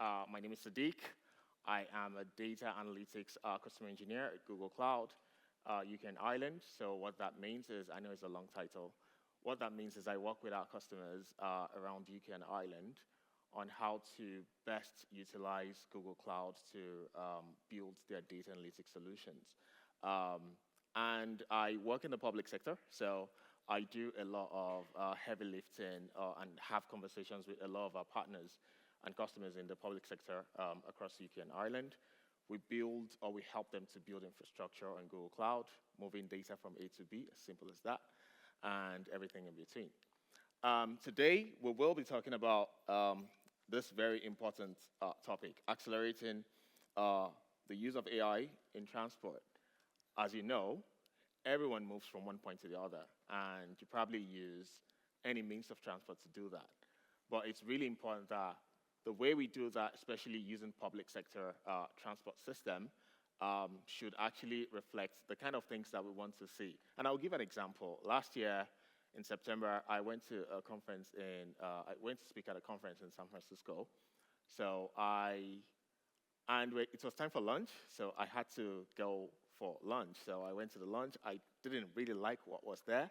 My name is Sadeeq. I am a data analytics customer engineer at Google Cloud, UK and Ireland. So what that means is, I know it's a long title. What that means is I work with our customers around UK and Ireland on how to best utilize Google Cloud to build their data analytics solutions. And I work in the public sector, so I do a lot of heavy lifting and have conversations with a lot of our partners and customers in the public sector across UK and Ireland. We build, or we help them to build infrastructure on Google Cloud, moving data from A to B, as simple as that, and everything in between. Today, we will be talking about this very important topic, accelerating the use of AI in transport. As you know, everyone moves from one point to the other, and you probably use any means of transport to do that. But it's really important that the way we do that, especially using public sector transport system, should actually reflect the kind of things that we want to see. And I'll give an example. Last year, in September, I went to a conference I went to speak at a conference in San Francisco. So it was time for lunch, so I had to go for lunch. So I went to the lunch. I didn't really like what was there.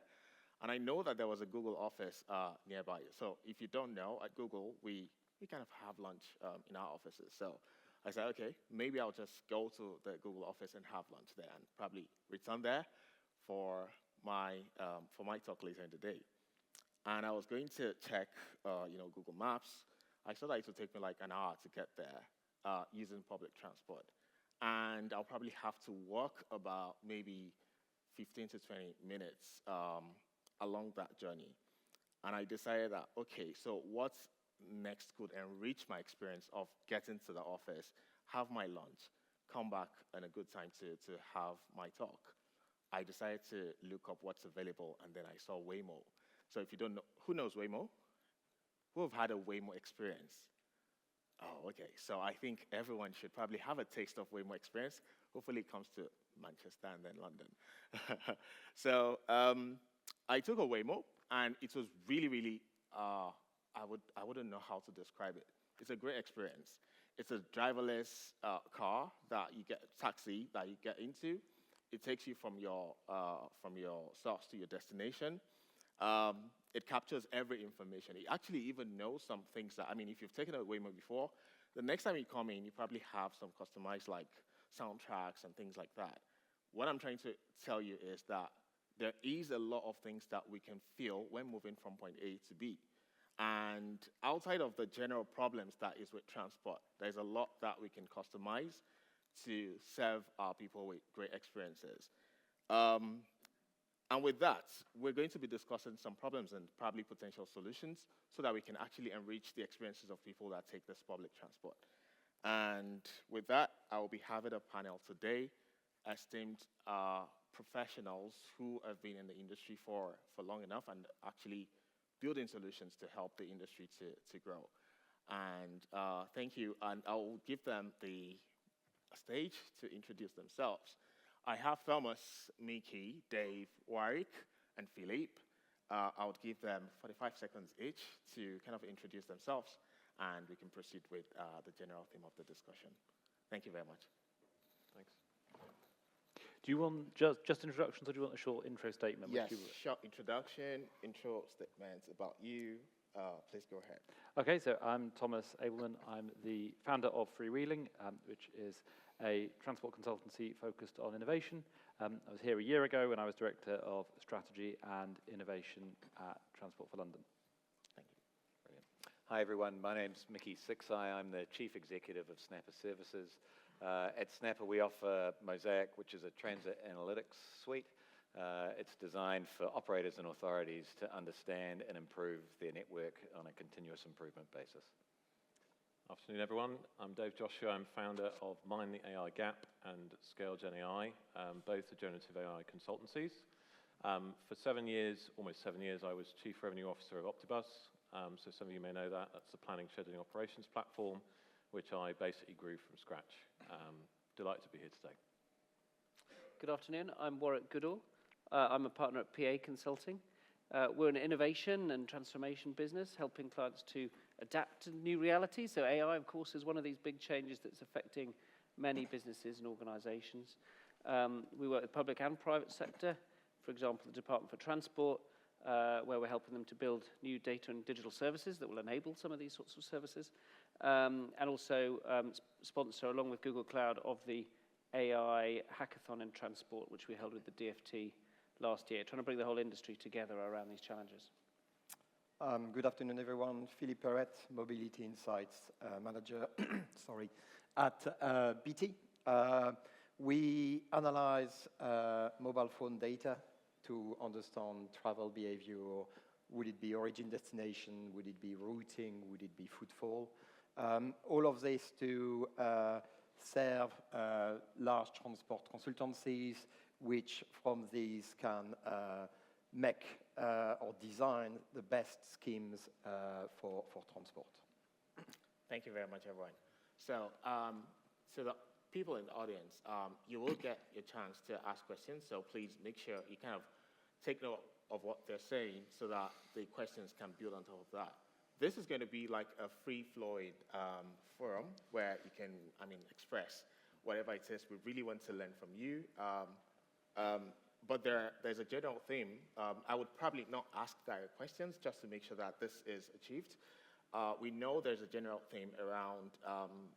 And I know that there was a Google office nearby. So if you don't know, at Google, we kind of have lunch in our offices. So I said, okay, maybe I'll just go to the Google office and have lunch there and probably return there for my talk later in the day. And I was going to check Google Maps. I saw that it would take me like an hour to get there using public transport. And I'll probably have to walk about maybe 15 to 20 minutes along that journey. And I decided that, okay, so what next could enrich my experience of getting to the office, have my lunch, come back in a good time to have my talk. I decided to look up what's available, and then I saw Waymo. So if you don't know, who knows Waymo? Who have had a Waymo experience? Oh, okay. So I think everyone should probably have a taste of Waymo experience. Hopefully it comes to Manchester and then London. So I took a Waymo, and it was really, really, I wouldn't know how to describe it. It's a great experience. It's a driverless car that you get, taxi that you get into. It takes you from your source to your destination. It captures every information. It actually even knows some things that, if you've taken a Waymo before, the next time you come in, you probably have some customized like soundtracks and things like that. What I'm trying to tell you is that there is a lot of things that we can feel when moving from point A to B. And outside of the general problems that is with transport, there's a lot that we can customize to serve our people with great experiences. And with that, we're going to be discussing some problems and probably potential solutions so that we can actually enrich the experiences of people that take this public transport. And with that, I will be having a panel today, esteemed professionals who have been in the industry for long enough and actually building solutions to help the industry to grow. And thank you, and I will give them the stage to introduce themselves. I have Thomas, Miki, Dave, Warwick, and Philippe. I would give them 45 seconds each to kind of introduce themselves, and we can proceed with the general theme of the discussion. Thank you very much. Thanks. Do you want just introductions, or do you want a short intro statement? Yes, short introduction, intro statements about you. Please go ahead. Okay, so I'm Thomas Ableman. I'm the founder of Freewheeling, which is a transport consultancy focused on innovation. I was here a year ago when I was Director of Strategy and Innovation at Transport for London. Thank you. Brilliant. Hi, everyone. My name's Miki, Szikszai. I'm the Chief Executive of Snapper Services. At Snapper, we offer Mosaic, which is a transit analytics suite. It's designed for operators and authorities to understand and improve their network on a continuous improvement basis. Afternoon, everyone. I'm Dave Joshua. I'm founder of Mind the AI Gap and Scale Gen AI, both are generative AI consultancies. For 7 years, almost 7 years, I was Chief Revenue Officer of Optibus. So some of you may know that. That's the planning, scheduling, operations platform, which I basically grew from scratch. Delighted to be here today. Good afternoon. I'm Warwick Goodall. I'm a partner at PA Consulting. We're an innovation and transformation business, helping clients to adapt to new realities. So AI, of course, is one of these big changes that's affecting many businesses and organizations. We work with public and private sector, for example, the Department for Transport, where we're helping them to build new data and digital services that will enable some of these sorts of services. And also sponsor, along with Google Cloud, of the AI hackathon in transport, which we held with the DFT last year, trying to bring the whole industry together around these challenges. Good afternoon, everyone. Philippe Perret, Mobility Insights Manager sorry, at BT. We analyze mobile phone data to understand travel behavior. Would it be origin destination? Would it be routing? Would it be footfall? All of this to serve large transport consultancies, which from these can make or design the best schemes for transport. Thank you very much, everyone. So, so the people in the audience, you will get your chance to ask questions, so please make sure you kind of take note of what they're saying so that the questions can build on top of that. This is going to be like a free-flowing forum where you can, express whatever it is. We really want to learn from you. But there's a general theme. I would probably not ask direct questions just to make sure that this is achieved. We know there's a general theme around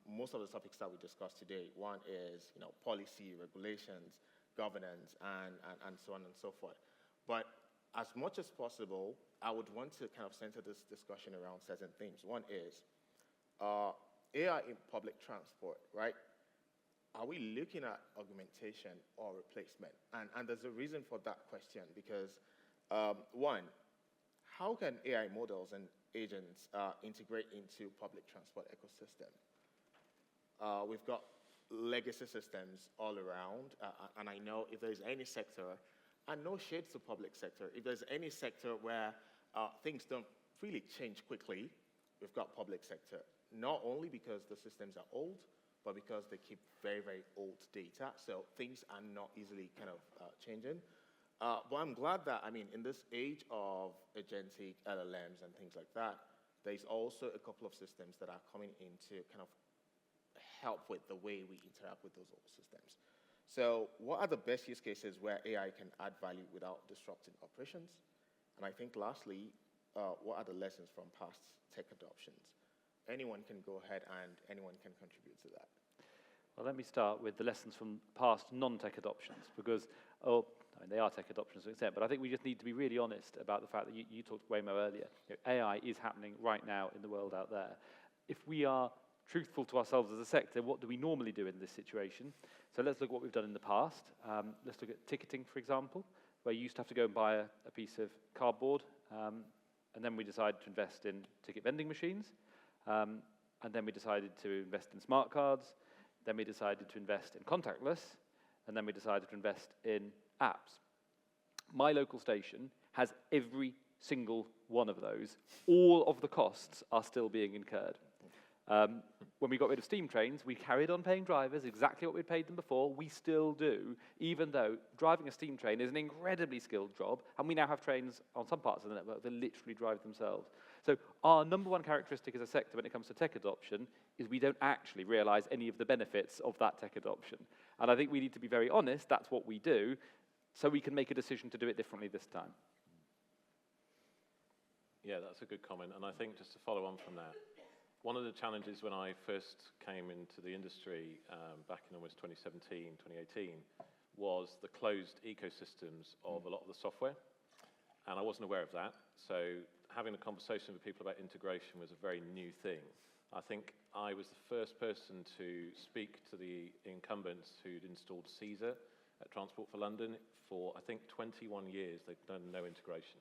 most of the topics that we discussed today. One is, policy, regulations, governance, and so on and so forth. But as much as possible, I would want to kind of center this discussion around certain themes. One is AI in public transport, right? Are we looking at augmentation or replacement? And there's a reason for that question because, one, how can AI models and agents integrate into public transport ecosystem? We've got legacy systems all around, and I know if there's any sector, and no shades to public sector, if there's any sector where things don't really change quickly, we've got public sector. Not only because the systems are old, but because they keep very, very old data, so things are not easily kind of changing. But I'm glad that, in this age of agentic LLMs and things like that, there's also a couple of systems that are coming in to kind of help with the way we interact with those old systems. So what are the best use cases where AI can add value without disrupting operations? And I think lastly, what are the lessons from past tech adoptions? Anyone can go ahead and anyone can contribute to that. Well, let me start with the lessons from past non-tech adoptions, because, they are tech adoptions to an extent, but I think we just need to be really honest about the fact that you talked Waymo earlier. AI is happening right now in the world out there. If we are truthful to ourselves as a sector, what do we normally do in this situation? So let's look at what we've done in the past. Let's look at ticketing, for example, where you used to have to go and buy a piece of cardboard, and then we decided to invest in ticket vending machines, and then we decided to invest in smart cards, then we decided to invest in contactless, and then we decided to invest in apps. My local station has every single one of those. All of the costs are still being incurred. When we got rid of steam trains, we carried on paying drivers exactly what we'd paid them before. We still do, even though driving a steam train is an incredibly skilled job, and we now have trains on some parts of the network that literally drive themselves. So our number one characteristic as a sector when it comes to tech adoption is we don't actually realize any of the benefits of that tech adoption. And I think we need to be very honest, that's what we do, so we can make a decision to do it differently this time. Yeah, that's a good comment. And I think just to follow on from that, one of the challenges when I first came into the industry back in almost 2017, 2018, was the closed ecosystems of a lot of the software. And I wasn't aware of that. So having a conversation with people about integration was a very new thing. I think I was the first person to speak to the incumbents who'd installed Caesar at Transport for London. For, I think, 21 years, they've done no integration.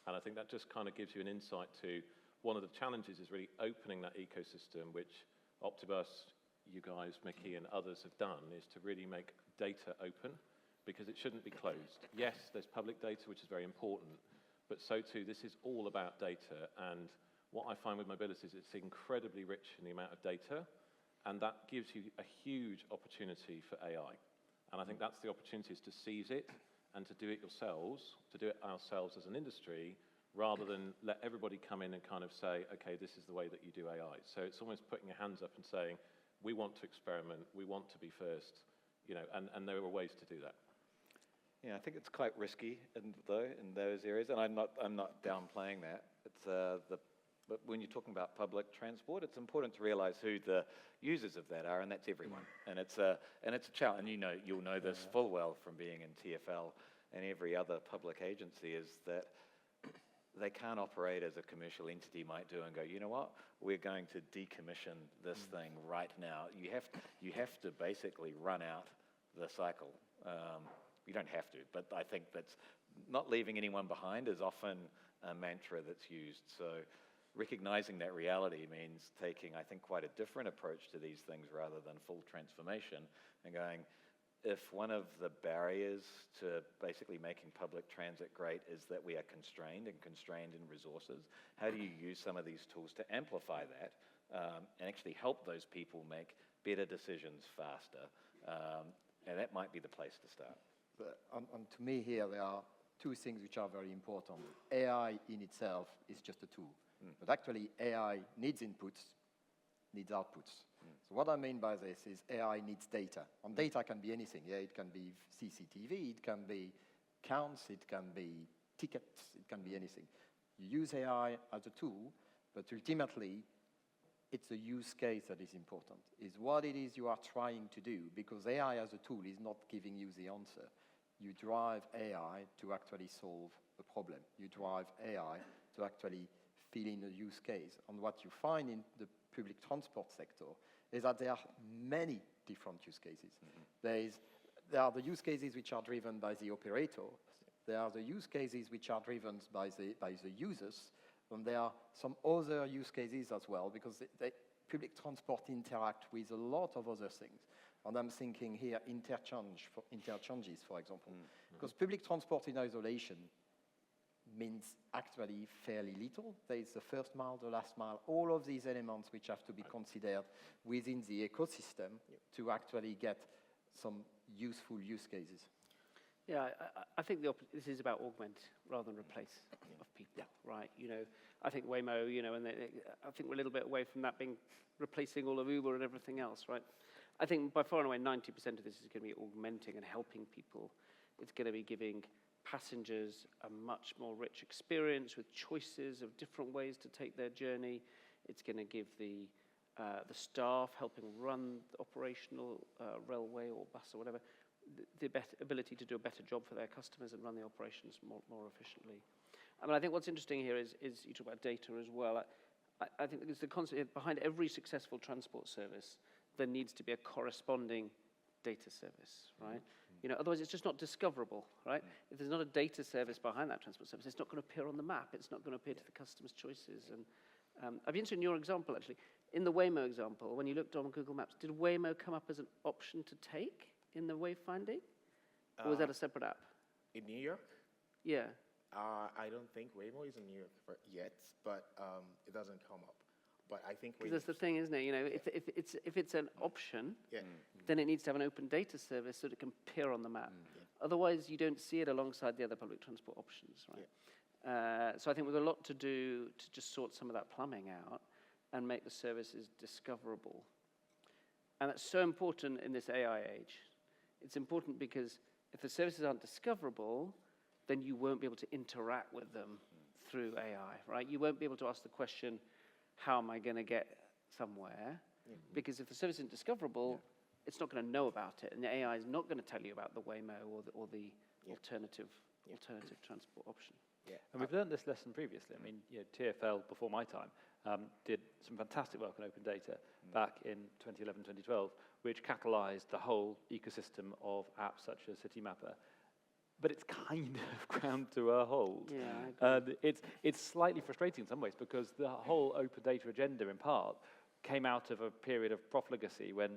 And I think that just kind of gives you an insight to one of the challenges is really opening that ecosystem, which Optibus, you guys, Miki, and others have done, is to really make data open, because it shouldn't be closed. Yes, there's public data, which is very important, but so too, this is all about data. And what I find with mobility is it's incredibly rich in the amount of data, and that gives you a huge opportunity for AI. And I think that's the opportunity, is to seize it and to do it ourselves as an industry, rather than let everybody come in and kind of say, okay, this is the way that you do AI. So it's almost putting your hands up and saying, we want to experiment, we want to be first, and there are ways to do that. Yeah, I think it's quite risky in those areas, and I'm not downplaying that. But when you're talking about public transport, it's important to realize who the users of that are, and that's everyone. And it's a challenge. And you'll know this full well from being in TfL and every other public agency, is that they can't operate as a commercial entity might do and go, you know what, we're going to decommission this thing right now. You have to basically run out the cycle. You don't have to, but I think that's not leaving anyone behind is often a mantra that's used. So recognizing that reality means taking, I think, quite a different approach to these things rather than full transformation and going, if one of the barriers to basically making public transit great is that we are constrained in resources, how do you use some of these tools to amplify that and actually help those people make better decisions faster? And that might be the place to start. And to me here, there are two things which are very important. AI in itself is just a tool. But actually, AI needs inputs, needs outputs. So what I mean by this is AI needs data. And data can be anything. Yeah, it can be CCTV, it can be counts, it can be tickets, it can be anything. You use AI as a tool, but ultimately, it's a use case that is important, is what it is you are trying to do, because AI as a tool is not giving you the answer. You drive AI to actually solve a problem. You drive AI to actually fill in a use case. And what you find in the public transport sector is that there are many different use cases. There are the use cases which are driven by the operator. There are the use cases which are driven by the users. And there are some other use cases as well, because public transport interact with a lot of other things. And I'm thinking here interchanges, for example. Because public transport in isolation means actually fairly little. There is the first mile, the last mile, all of these elements which have to be considered within the ecosystem to actually get some useful use cases. Yeah, I think this is about augment rather than replace of people, right? I think Waymo, and I think we're a little bit away from that being replacing all of Uber and everything else, right? I think by far and away 90% of this is going to be augmenting and helping people. It's going to be giving passengers a much more rich experience with choices of different ways to take their journey. It's going to give the staff helping run the operational railway or bus or whatever the ability to do a better job for their customers and run the operations more efficiently. I mean, I think what's interesting here is you talk about data as well. I think there's the concept behind every successful transport service, there needs to be a corresponding data service, right? Otherwise it's just not discoverable, right? If there's not a data service behind that transport service, it's not going to appear on the map. It's not going to appear to the customer's choices. And I'd be interested in your example, actually. In the Waymo example, when you looked on Google Maps, did Waymo come up as an option to take in the wayfinding? Or was that a separate app? In New York? Yeah. I don't think Waymo is in New York yet, but it doesn't come up. But I think because that's the thing, isn't it? If it's an option, then it needs to have an open data service so that it can appear on the map. Otherwise, you don't see it alongside the other public transport options, right? So I think we've got a lot to do to just sort some of that plumbing out and make the services discoverable. And that's so important in this AI age. It's important because if the services aren't discoverable, then you won't be able to interact with them through AI, right? You won't be able to ask the question, how am I going to get somewhere? Because if the service isn't discoverable, it's not going to know about it, and the AI is not going to tell you about the Waymo or the alternative transport option. And we've learned this lesson previously. I mean, TfL, before my time, did some fantastic work on open data back in 2011, 2012, which catalyzed the whole ecosystem of apps such as Citymapper. But it's kind of ground to a halt. It's slightly frustrating in some ways because the whole open data agenda, in part, came out of a period of profligacy when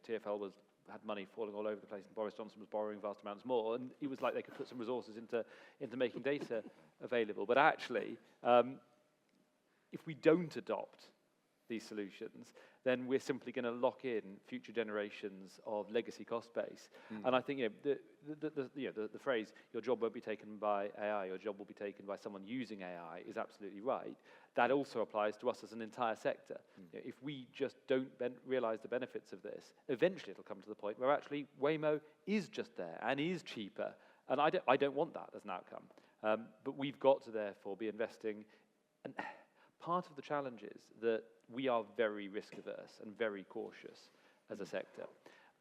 TfL had money falling all over the place and Boris Johnson was borrowing vast amounts more, and it was like they could put some resources into making data available. But actually, if we don't adopt these solutions, then we're simply going to lock in future generations of legacy cost base. And I think the phrase "your job won't be taken by AI, your job will be taken by someone using AI" is absolutely right. That also applies to us as an entire sector. If we just don't realize the benefits of this, eventually it'll come to the point where actually Waymo is just there and is cheaper, and I don't want that as an outcome. But we've got to therefore be investing. And part of the challenge is that we are very risk averse and very cautious as a sector.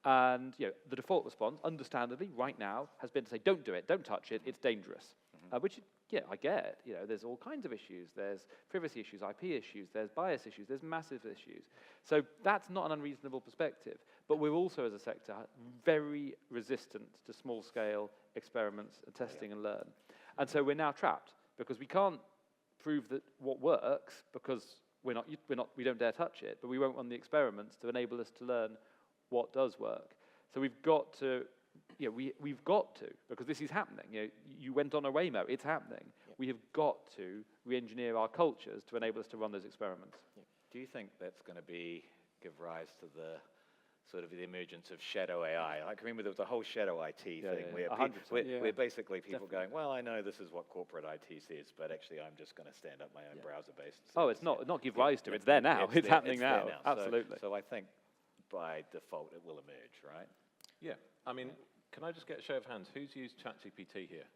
And the default response, understandably, right now, has been to say, don't do it, don't touch it, it's dangerous. Which, I get. There's all kinds of issues. There's privacy issues, IP issues, there's bias issues, there's massive issues. So that's not an unreasonable perspective. But we're also, as a sector, very resistant to small-scale experiments and testing and learn. And so we're now trapped, because we can't prove that what works, because we don't dare touch it, but we won't run the experiments to enable us to learn what does work. So we've got to, we've got to, because this is happening. You went on a Waymo, it's happening. Yeah. We have got to re-engineer our cultures to enable us to run those experiments. Yeah. Do you think that's going to give rise to the sort of the emergence of shadow AI? I can remember there was a whole shadow IT thing where basically people going, well, I know this is what corporate IT says, but actually I'm just going to stand up my own browser-based. Oh, it's not give rise to, it's there now. It's happening now. Absolutely. So I think by default it will emerge, right? Yeah. I mean, can I just get a show of hands? Who's used ChatGPT here?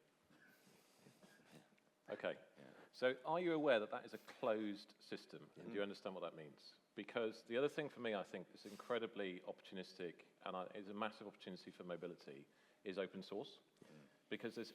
Okay. Yeah. So are you aware that is a closed system? And do you understand what that means? Because the other thing for me, I think, is incredibly opportunistic and is a massive opportunity for mobility, is open source. Because there's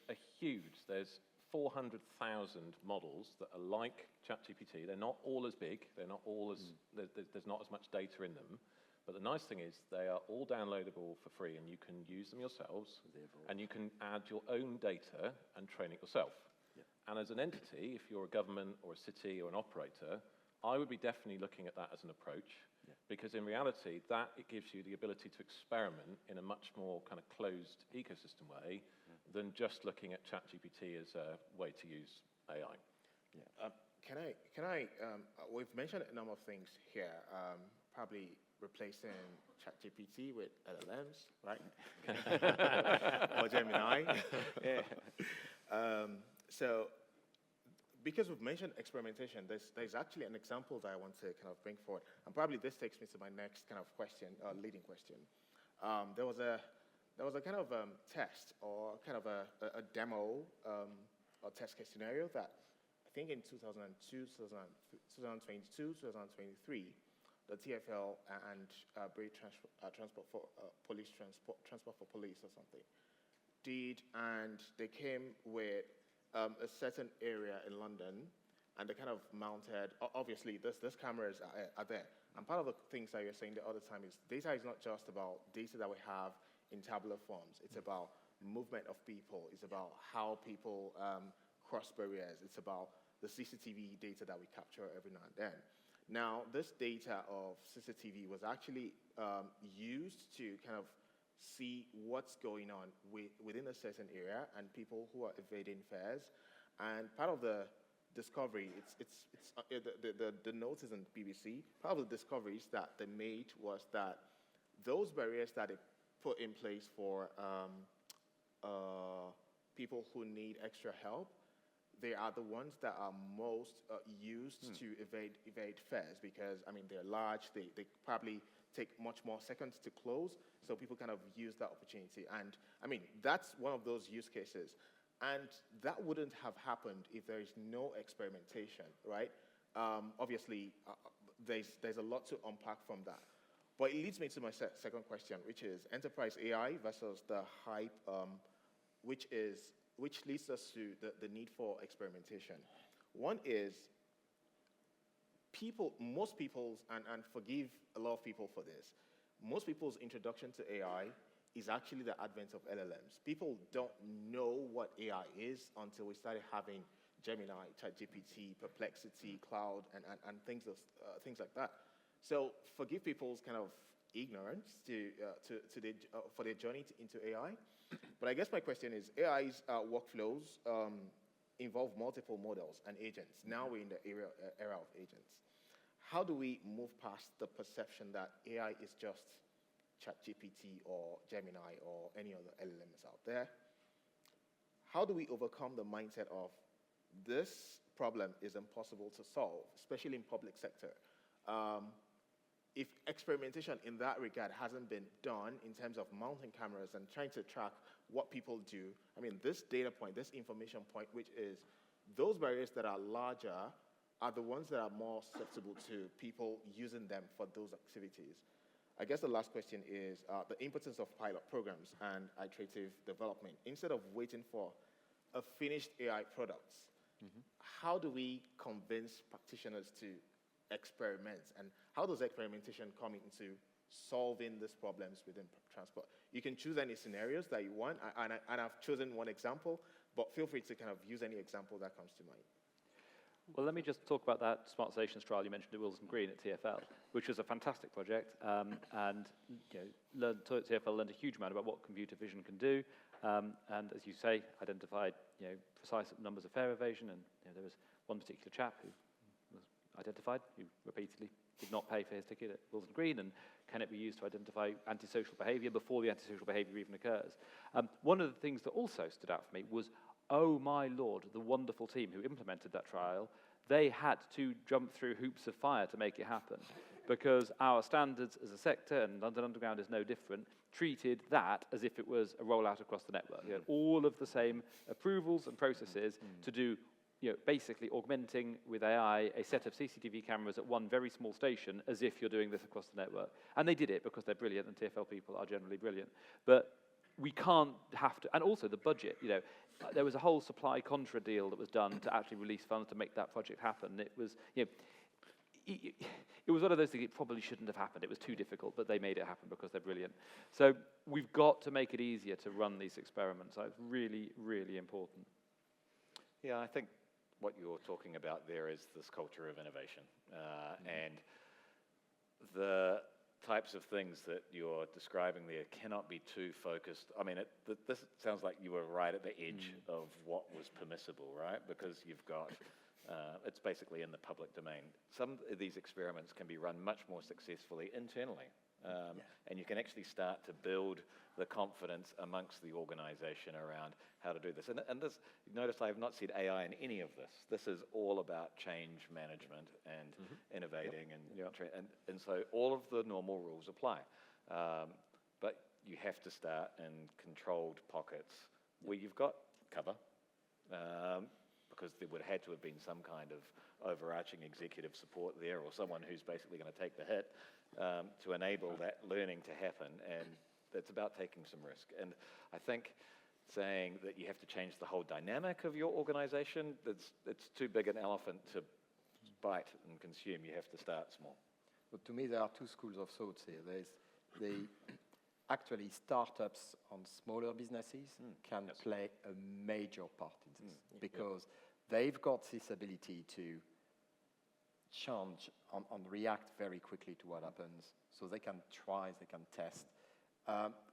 400,000 models that are like ChatGPT. They're not all as big. They're not all as, there's not as much data in them. But the nice thing is they are all downloadable for free, and you can use them yourselves, and you can add your own data and train it yourself. Yeah. And as an entity, if you're a government or a city or an operator, I would be definitely looking at that as an approach, because in reality, it gives you the ability to experiment in a much more kind of closed ecosystem way than just looking at ChatGPT as a way to use AI. Yeah. Can I? We've mentioned a number of things here. Probably replacing ChatGPT with LLMs, right? Or Gemini. So, because we've mentioned experimentation, there's actually an example that I want to kind of bring forward, and probably this takes me to my next kind of question, leading question. There was a kind of test or kind of a demo or test case scenario that I think in 2022, 2023, the TfL and British Transport for Police or something did, and they came with a certain area in London, and they kind of mounted, obviously, this cameras are there. And part of the things that you're saying the other time is data is not just about data that we have in tabular forms. It's about movement of people. It's about how people cross barriers. It's about the CCTV data that we capture every now and then. Now, this data of CCTV was actually used to kind of see what's going on within a certain area and people who are evading fares. And part of the discovery, the note is in BBC, part of the discoveries that they made was that those barriers that they put in place for people who need extra help, they are the ones that are most used to evade fares, because, I mean, they're large, they probably take much more seconds to close, so people kind of use that opportunity. And, I mean, that's one of those use cases. And that wouldn't have happened if there is no experimentation, right? Obviously, there's a lot to unpack from that. But it leads me to my second question, which is enterprise AI versus the hype, which leads us to the need for experimentation. One is most people's, and forgive a lot of people for this, most people's introduction to AI is actually the advent of LLMs. People don't know what AI is until we started having Gemini, ChatGPT, Perplexity, Cloud, and things like that. So forgive people's kind of ignorance for their journey into AI. But I guess my question is, AI's workflows involve multiple models and agents. Now we're in the era of agents. how do we move past the perception that AI is just ChatGPT or Gemini or any other LLMs out there? How do we overcome the mindset of this problem is impossible to solve, especially in public sector? If experimentation in that regard hasn't been done in terms of mounting cameras and trying to track what people do, I mean, this data point, this information point, which is those barriers that are larger are the ones that are more susceptible to people using them for those activities. I guess the last question is the importance of pilot programs and iterative development. Instead of waiting for a finished AI product, how do we convince practitioners to experiment? And how does experimentation come into solving these problems within transport? You can choose any scenarios that you want, and I've chosen one example, but feel free to kind of use any example that comes to mind. Well, let me just talk about that smart stations trial you mentioned at Wilson Green at TfL, which was a fantastic project, and TfL learned a huge amount about what computer vision can do, and as you say, identified precise numbers of fare evasion, and there was one particular chap who was identified who repeatedly did not pay for his ticket at Wilson Green, and can it be used to identify antisocial behaviour before the antisocial behaviour even occurs? One of the things that also stood out for me was, oh my Lord, the wonderful team who implemented that trial, they had to jump through hoops of fire to make it happen, because our standards as a sector, and London Underground is no different, treated that as if it was a rollout across the network. You had all of the same approvals and processes to do, basically augmenting with AI a set of CCTV cameras at one very small station as if you're doing this across the network. And they did it because they're brilliant, and TfL people are generally brilliant. But we can't have to, and also the budget, there was a whole supply contra deal that was done to actually release funds to make that project happen. It was, it was one of those things, it probably shouldn't have happened. It was too difficult, but they made it happen because they're brilliant. So we've got to make it easier to run these experiments. So it's really, really important. Yeah, I think what you're talking about there is this culture of innovation. And the types of things that you're describing there cannot be too focused. I mean, this sounds like you were right at the edge of what was permissible, right? Because you've got, it's basically in the public domain. Some of these experiments can be run much more successfully internally. And you can actually start to build the confidence amongst the organization around how to do this. And this, notice I have not said AI in any of this. This is all about change management and innovating. And so all of the normal rules apply. But you have to start in controlled pockets where you've got cover, because there would have had to have been some kind of overarching executive support there, or someone who's basically going to take the hit to enable that learning to happen. And it's about taking some risk. And I think saying that you have to change the whole dynamic of your organization, it's too big an elephant to bite and consume. You have to start small. But to me, there are two schools of thoughts here. There's actually startups on smaller businesses can play a major part in this because they've got this ability to change and react very quickly to what happens. So they can try, they can test.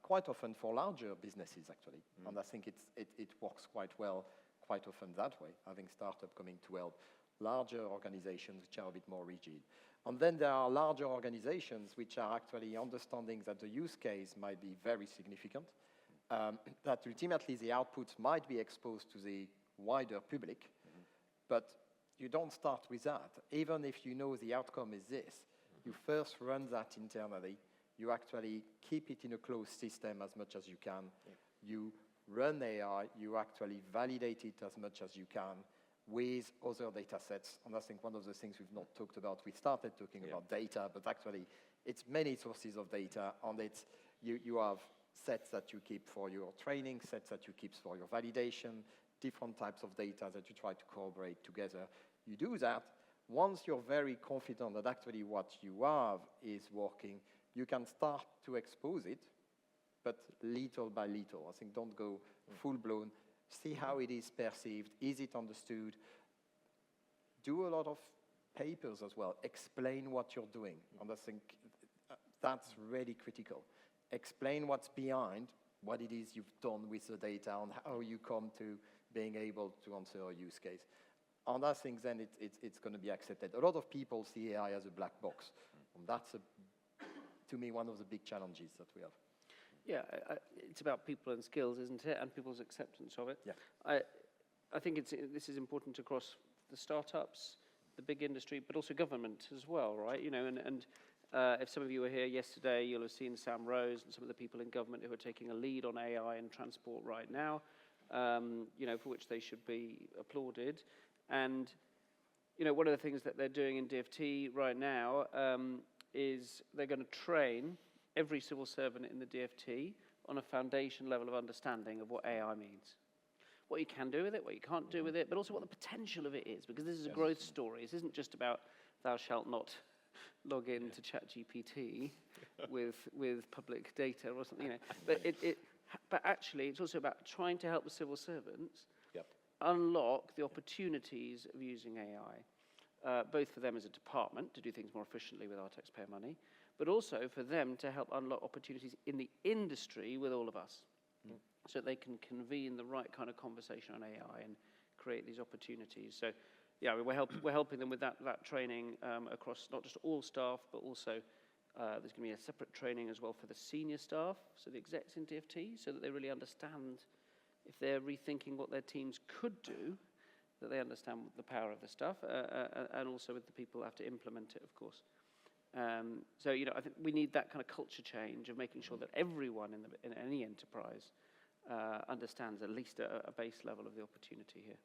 Quite often for larger businesses, actually. And I think it works quite well, quite often that way, having startup coming to help larger organizations which are a bit more rigid. And then there are larger organizations which are actually understanding that the use case might be very significant, that ultimately the outputs might be exposed to the wider public, but you don't start with that. Even if you know the outcome is this, you first run that internally. You actually keep it in a closed system as much as you can. You run AI, you actually validate it as much as you can with other data sets. And I think one of the things we've not talked about, we started talking about data, but actually it's many sources of data, and it's, you have sets that you keep for your training, sets that you keep for your validation, different types of data that you try to corroborate together. You do that. Once you're very confident that actually what you have is working, you can start to expose it, but little by little. I think don't go full-blown. See how it is perceived. Is it understood? Do a lot of papers as well. Explain what you're doing. And I think that's really critical. Explain what's behind what it is you've done with the data and how you come to being able to answer a use case. and I think then it's going to be accepted. A lot of people see AI as a black box, and that's, to me, one of the big challenges that we have. Yeah, it's about people and skills, isn't it, and people's acceptance of it. Yeah. I think this is important across the startups, the big industry, but also government as well, right? You know, and if some of you were here yesterday, you'll have seen Sam Rose and some of the people in government who are taking a lead on AI in transport right now, you know, for which they should be applauded. And, you know, one of the things that they're doing in DFT right now is they're going to train every civil servant in the DFT on a foundation level of understanding of what AI means. What you can do with it, what you can't do with it, but also what the potential of it is, because this is a growth story. This isn't just about thou shalt not log in to ChatGPT with public data or something, you know. But actually, it's also about trying to help the civil servants unlock the opportunities of using AI, both for them as a department to do things more efficiently with our taxpayer money, but also for them to help unlock opportunities in the industry with all of us, so they can convene the right kind of conversation on AI and create these opportunities. So, yeah, we're helping them with that training across not just all staff, but also there's going to be a separate training as well for the senior staff, so the execs in DFT, so that they really understand, if they're rethinking what their teams could do, that they understand the power of the stuff, and also with the people who have to implement it, of course. So, you know, I think we need that kind of culture change of making sure that everyone in any enterprise understands at least a base level of the opportunity here.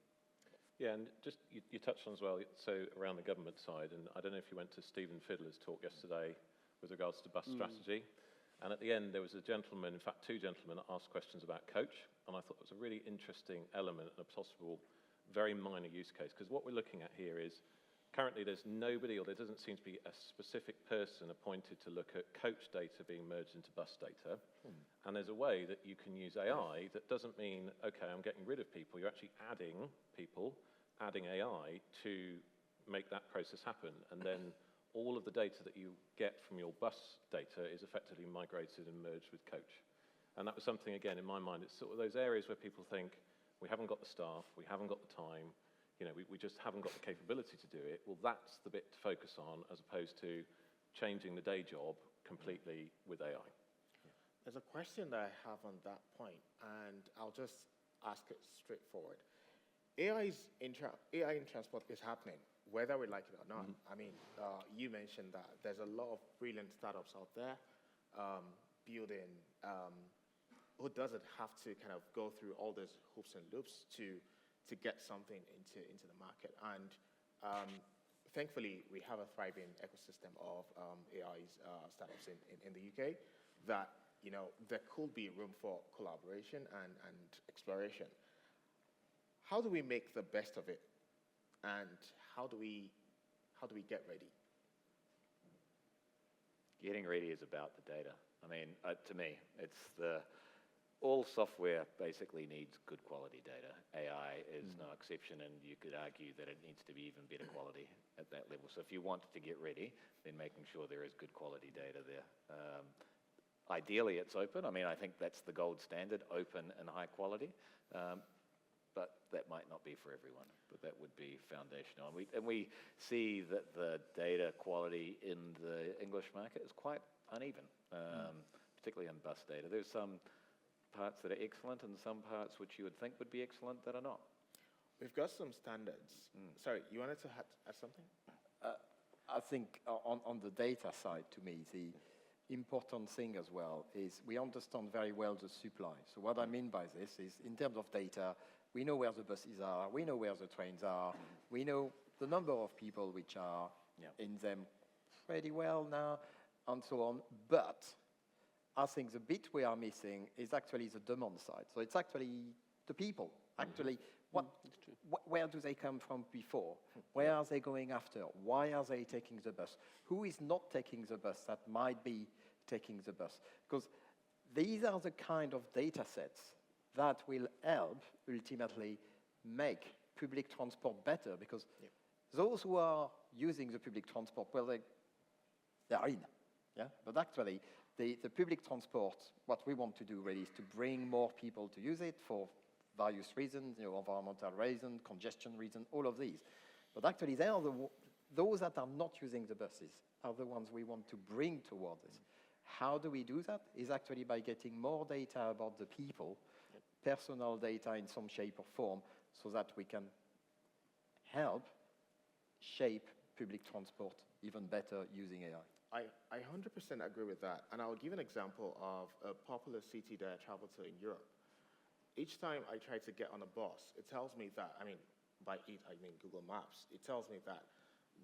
Yeah, and just you touched on as well, so around the government side, and I don't know if you went to Stephen Fiddler's talk yesterday with regards to bus strategy, and at the end there was a gentleman, in fact 2 gentlemen, that asked questions about coach, and I thought it was a really interesting element and a possible very minor use case, because what we're looking at here is currently there's nobody, or there doesn't seem to be a specific person appointed to look at coach data being merged into bus data. And there's a way that you can use AI that doesn't mean, okay, I'm getting rid of people. You're actually adding people, adding AI to make that process happen. And then all of the data that you get from your bus data is effectively migrated and merged with coach. And that was something, again, in my mind, it's sort of those areas where people think, we haven't got the staff, we haven't got the time, you know, we just haven't got the capability to do it. Well, that's the bit to focus on, as opposed to changing the day job completely with AI. There's a question that I have on that point, and I'll just ask it straightforward. AI in transport is happening, whether we like it or not. I mean, you mentioned that there's a lot of brilliant startups out there building, who doesn't have to kind of go through all those hoops and loops to get something into the market. And thankfully, we have a thriving ecosystem of AI startups in the UK that, you know, there could be room for collaboration and exploration. How do we make the best of it? And how do we get ready? Getting ready is about the data. I mean, to me, it's all software basically needs good quality data. AI is no exception, and you could argue that it needs to be even better quality at that level. So if you want to get ready, then making sure there is good quality data there. Ideally, it's open. I mean, I think that's the gold standard, open and high quality. But that might not be for everyone, but that would be foundational. And we see that the data quality in the English market is quite uneven, particularly in bus data. There's some parts that are excellent and some parts which you would think would be excellent that are not. We've got some standards. Sorry, you wanted to add something? I think on the data side, to me, the important thing as well is we understand very well the supply. So what I mean by this is, in terms of data, we know where the buses are, we know where the trains are, we know the number of people which are in them pretty well now, and so on. But I think the bit we are missing is actually the demand side. So it's actually the people. Actually, where do they come from before? Where are they going after? Why are they taking the bus? Who is not taking the bus that might be taking the bus? Because these are the kind of data sets that will help ultimately make public transport better, because those who are using the public transport, well, they are in. Yeah? But actually, the public transport, what we want to do really is to bring more people to use it for various reasons, environmental reasons, congestion reasons, all of these. But actually, they are those that are not using the buses are the ones we want to bring towards this. How do we do that? Is actually by getting more data about the people, personal data in some shape or form, so that we can help shape public transport even better using AI. I 100% agree with that. And I'll give an example of a popular city that I traveled to in Europe. Each time I try to get on a bus, it tells me that, by it, I mean Google Maps, it tells me that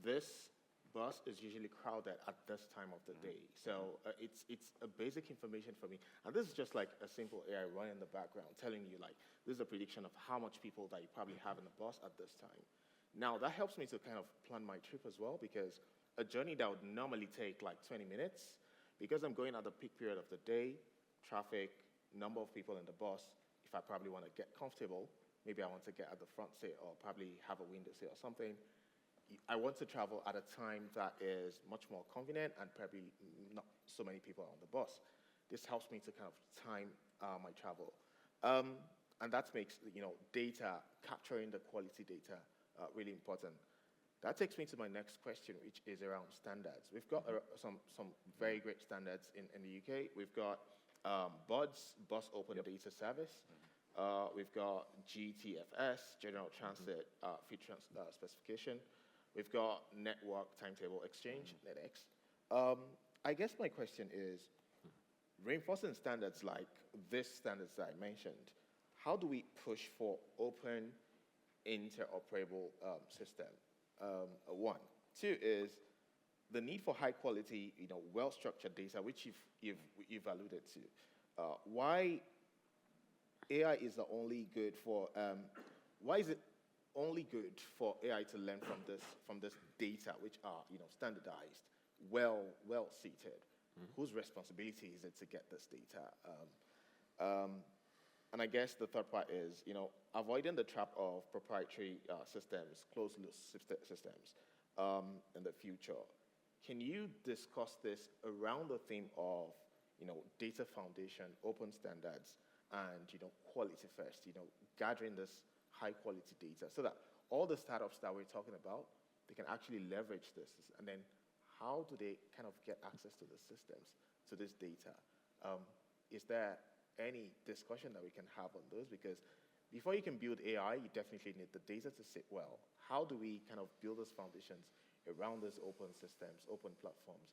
this bus is usually crowded at this time of the day. So it's a basic information for me. And this is just like a simple AI running in the background telling you, like, this is a prediction of how much people that you probably have in the bus at this time. Now, that helps me to kind of plan my trip as well, because a journey that would normally take like 20 minutes, because I'm going at the peak period of the day, traffic, number of people in the bus, if I probably want to get comfortable, maybe I want to get at the front seat or probably have a window seat or something, I want to travel at a time that is much more convenient and probably not so many people on the bus. This helps me to kind of time my travel. And that makes, data, capturing the quality data really important. That takes me to my next question, which is around standards. We've got some very great standards in the UK. We've got BODS, Bus Open Data Service. We've got GTFS, General Transit Fee Specification. We've got Network Timetable Exchange, NetX. I guess my question is, reinforcing standards like this standards that I mentioned, how do we push for open, interoperable system? One. Two is the need for high quality, well-structured data, which you've alluded to. Why AI is the only good for? Why is it only good for AI to learn from this data, which are standardized, well seated? Whose responsibility is it to get this data? And I guess the third part is, avoiding the trap of proprietary systems, closed-loop systems in the future. Can you discuss this around the theme of, data foundation, open standards, and, quality first, gathering this high-quality data so that all the startups that we're talking about, they can actually leverage this. And then how do they kind of get access to the systems, to this data? Is there any discussion that we can have on those? Because before you can build AI, you definitely need the data to sit well. How do we kind of build those foundations around these open systems, open platforms,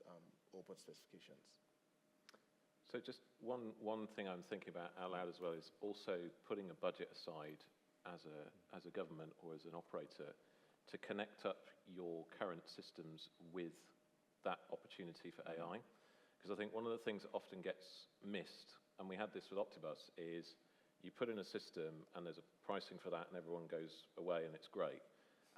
open specifications? So just one thing I'm thinking about out loud as well is also putting a budget aside as a government or as an operator to connect up your current systems with that opportunity for AI. Because I think one of the things that often gets missed, and we had this with Optibus, is you put in a system and there's a pricing for that and everyone goes away and it's great.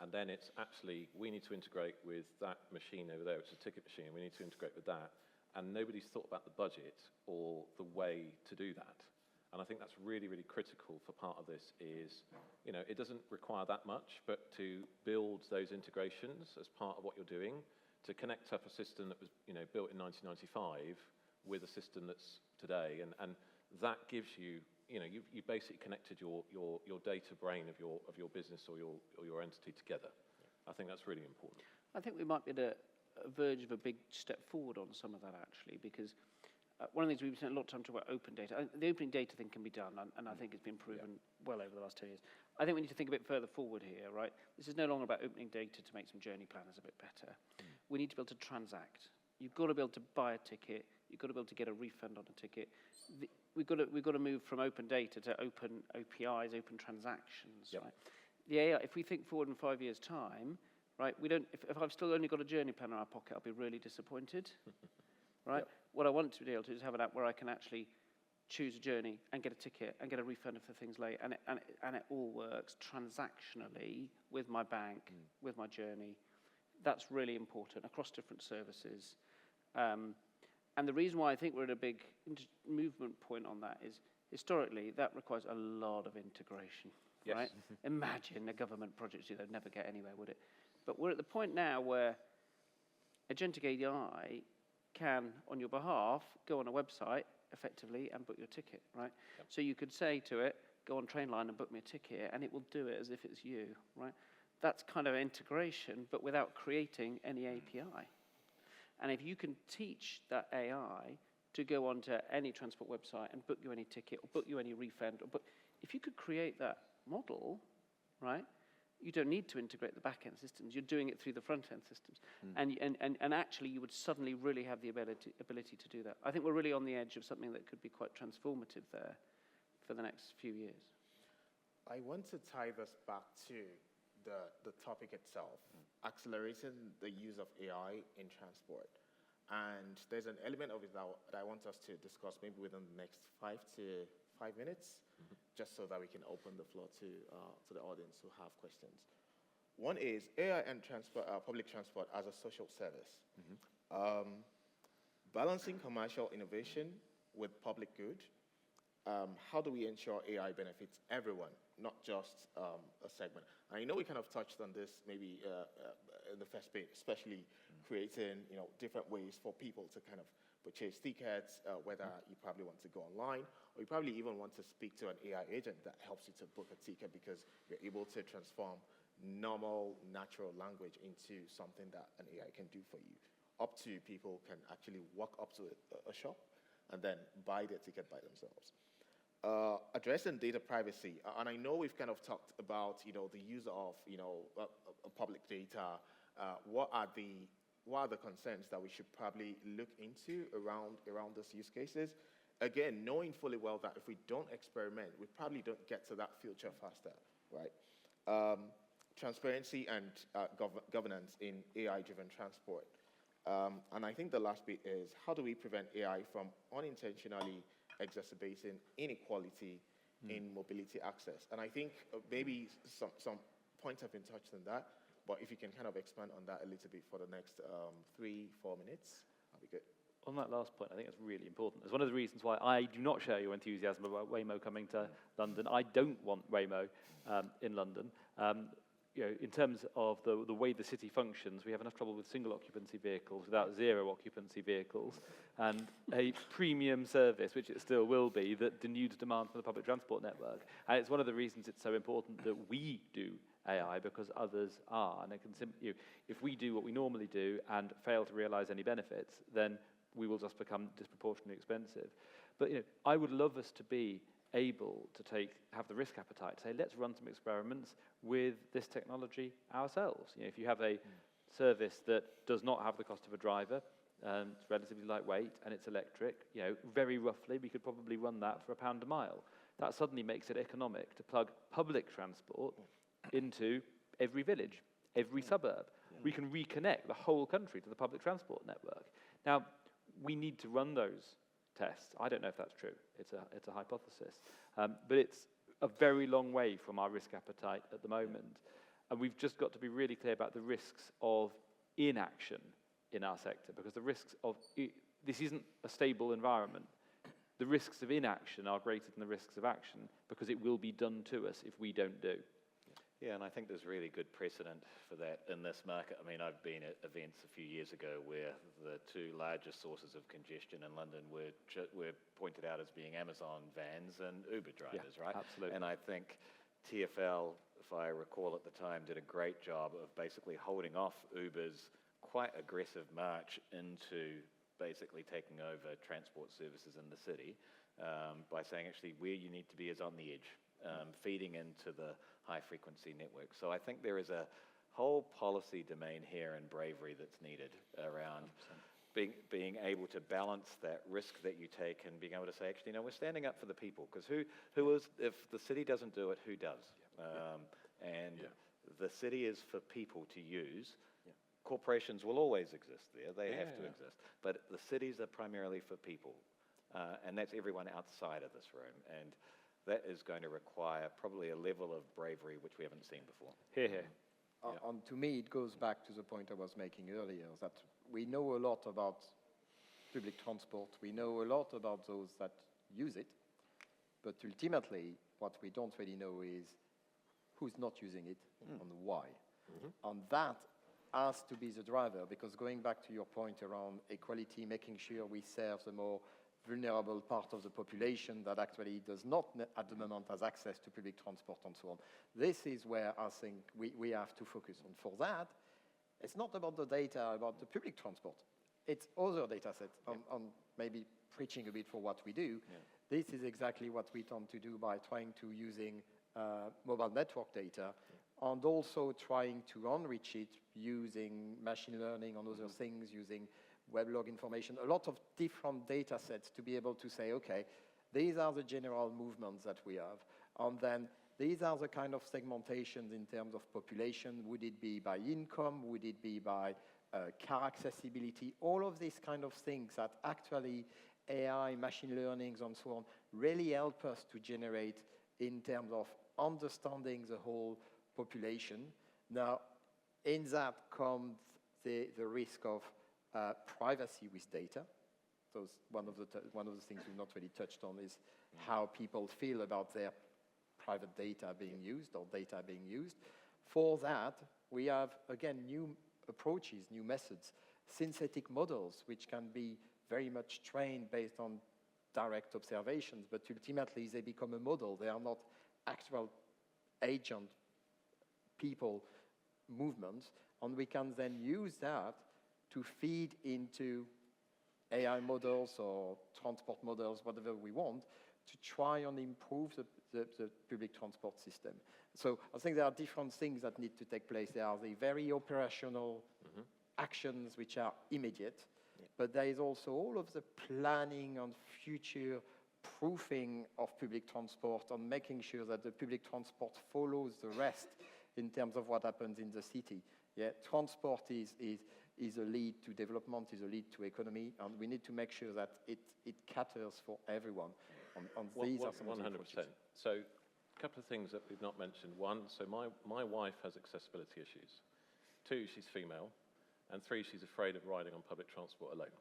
And then it's actually, we need to integrate with that machine over there, it's a ticket machine, we need to integrate with that. And nobody's thought about the budget or the way to do that. And I think that's really, really critical for part of this is, it doesn't require that much, but to build those integrations as part of what you're doing, to connect up a system that was, built in 1995 with a system that's today, and that gives you, you basically connected your data brain of your business or your entity together. I think that's really important. I think we might be at a verge of a big step forward on some of that, actually, because one of the things we've spent a lot of time talking about open data. The open data thing can be done, and I think it's been proven well over the last 2 years. I think we need to think a bit further forward here, right? This is no longer about opening data to make some journey planners a bit better. We need to be able to transact. You've got to be able to buy a ticket. You've got to be able to get a refund on a ticket. We've got to move from open data to open OPIs, open transactions, right? The AI, if we think forward in 5 years' time, right, if I've still only got a journey planner in our pocket, I'll be really disappointed, right? What I want to be able to do is have an app where I can actually choose a journey and get a ticket and get a refund if the thing's late, and it all works transactionally with my bank, with my journey. That's really important across different services. And the reason why I think we're at a big movement point on that is, historically, that requires a lot of integration, right? Imagine a government project, they'd never get anywhere, would it? But we're at the point now where agentic AI can, on your behalf, go on a website, effectively, and book your ticket, right? So you could say to it, go on Trainline and book me a ticket, and it will do it as if it's you, right? That's kind of integration, but without creating any API. And if you can teach that AI to go onto any transport website and book you any ticket or book you any refund, if you could create that model, right, you don't need to integrate the back-end systems. You're doing it through the front-end systems. And actually, you would suddenly really have the ability to do that. I think we're really on the edge of something that could be quite transformative there for the next few years. I want to tie this back to the topic itself, accelerating the use of AI in transport. And there's an element of it that I want us to discuss maybe within the next 5 minutes, just so that we can open the floor to the audience who have questions. One is AI and public transport as a social service. Balancing commercial innovation with public good. How do we ensure AI benefits everyone, not just a segment? I know we kind of touched on this maybe in the first bit, especially creating different ways for people to kind of purchase tickets, whether you probably want to go online, or you probably even want to speak to an AI agent that helps you to book a ticket because you're able to transform normal, natural language into something that an AI can do for you. Up to people can actually walk up to a shop and then buy their ticket by themselves. Addressing data privacy, and I know we've kind of talked about the use of public data. What are the concerns that we should probably look into around those use cases? Again, knowing fully well that if we don't experiment, we probably don't get to that future faster, right? Transparency and governance in AI-driven transport. And I think the last bit is, how do we prevent AI from unintentionally exacerbating inequality in mobility access? And I think maybe some points have been touched on that, but if you can kind of expand on that a little bit for the next 3-4 minutes, that'd be good. On that last point, I think it's really important. It's one of the reasons why I do not share your enthusiasm about Waymo coming to London. I don't want Waymo in London. In terms of the way the city functions, we have enough trouble with single occupancy vehicles without zero occupancy vehicles, and a premium service, which it still will be, that denudes demand for the public transport network. And it's one of the reasons it's so important that we do AI, because others are. And if we do what we normally do and fail to realize any benefits, then we will just become disproportionately expensive. But I would love us to be able to have the risk appetite to say, let's run some experiments with this technology ourselves. If you have a service that does not have the cost of a driver, it's relatively lightweight and it's electric, very roughly we could probably run that for £1 a mile. That suddenly makes it economic to plug public transport into every village, every suburb. We can reconnect the whole country to the public transport network. Now, we need to run those tests. I don't know if that's true. It's a hypothesis. But it's a very long way from our risk appetite at the moment. And we've just got to be really clear about the risks of inaction in our sector, because the risks of this isn't a stable environment. The risks of inaction are greater than the risks of action, because it will be done to us if we don't do. Yeah, and I think there's really good precedent for that in this market. I mean, I've been at events a few years ago where the two largest sources of congestion in London were pointed out as being Amazon vans and Uber drivers, right? Absolutely. And I think TfL, if I recall at the time, did a great job of basically holding off Uber's quite aggressive march into basically taking over transport services in the city by saying, actually, where you need to be is on the edge. Feeding into the high-frequency network. So I think there is a whole policy domain here and bravery that's needed around being able to balance that risk that you take and being able to say, actually, no, we're standing up for the people, because if the city doesn't do it, who does? The city is for people to use. Corporations will always exist there. They have to exist. But the cities are primarily for people. And that's everyone outside of this room. And that is going to require probably a level of bravery which we haven't seen before. Here. And to me, it goes back to the point I was making earlier, that we know a lot about public transport. We know a lot about those that use it. But ultimately, what we don't really know is who's not using it and why. And that has to be the driver, because going back to your point around equality, making sure we serve the more vulnerable part of the population that actually does not at the moment has access to public transport and so on. This is where I think we have to focus on. For that, it's not about the data about the public transport. It's other data sets on maybe preaching a bit for what we do. Yeah. This is exactly what we tend to do by trying to using mobile network data and also trying to enrich it using machine learning and other things, using weblog information, a lot of different data sets to be able to say, okay, these are the general movements that we have. And then these are the kind of segmentations in terms of population. Would it be by income? Would it be by car accessibility? All of these kind of things that actually AI, machine learnings, and so on really help us to generate in terms of understanding the whole population. Now, in that comes the risk of privacy with data. So one of the things we've not really touched on is how people feel about their private data being used or data being used. For that, we have, again, new approaches, new methods, synthetic models, which can be very much trained based on direct observations, but ultimately they become a model. They are not actual agent people movements, and we can then use that to feed into AI models or transport models, whatever we want, to try and improve the public transport system. So I think there are different things that need to take place. There are the very operational actions which are immediate, but there is also all of the planning and future proofing of public transport and making sure that the public transport follows the rest in terms of what happens in the city. Yeah, transport is a lead to development, is a lead to economy, and we need to make sure that it caters for everyone. These are some 100%. So a couple of things that we've not mentioned. One, so my wife has accessibility issues. 2, she's female. And 3, she's afraid of riding on public transport alone.